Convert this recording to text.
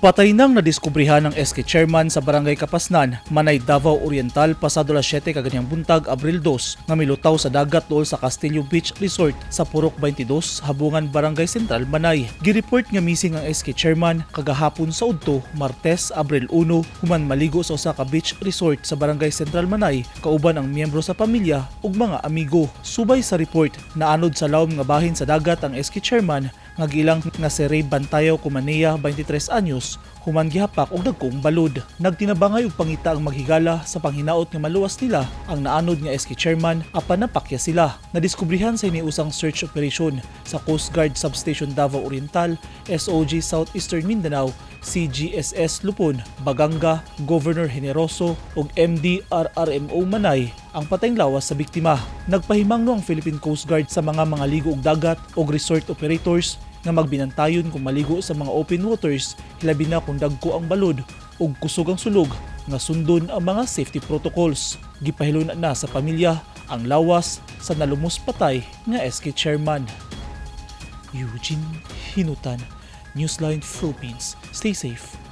Patay nang nadiskubrehan ng SK Chairman sa Barangay Kapasnan, Manay Davao Oriental pasado alas 7 kaganihang buntag, Abril 2, nga milutaw sa dagat dool sa Castillo Beach Resort sa Purok 22, Habungan, Barangay Sentral, Manay. Gireport nga missing ang SK Chairman kagahapon sa udto, Martes, Abril 1, human maligo sa usa ka beach resort sa Barangay Sentral, Manay, kauban ang miyembro sa pamilya ug mga amigo. Subay sa report, naanod sa lawom nga bahin sa dagat ang SK Chairman nga gilang nga si Ray Bantayaw Kumanea, 23 anyos, human gihapak og dagkong balod. Nagtinabangay og pangita ang maghigala sa panghinaot nga maluwas nila ang naanod nga SK Chairman apan napakya sila. Nadiskubrehan sa iniusang search operation sa Coast Guard Substation Davao Oriental, SOG Southeastern Mindanao, CGSS Lupon, Baganga, Governor Generoso ug MDRRMO Manay ang patayng lawas sa biktima. Nagpahimangno ang Philippine Coast Guard sa mga maligo'g dagat ug resort operators nga magbinantayon kung maligo sa mga open waters, hilabi na kung dagko ang balod ug kusog ang sulog nga sundon ang mga safety protocols. Gipahilon na sa pamilya ang lawas sa nalumos patay nga SK Chairman. Eugene Hinutan, Newsline Philippines. Stay safe.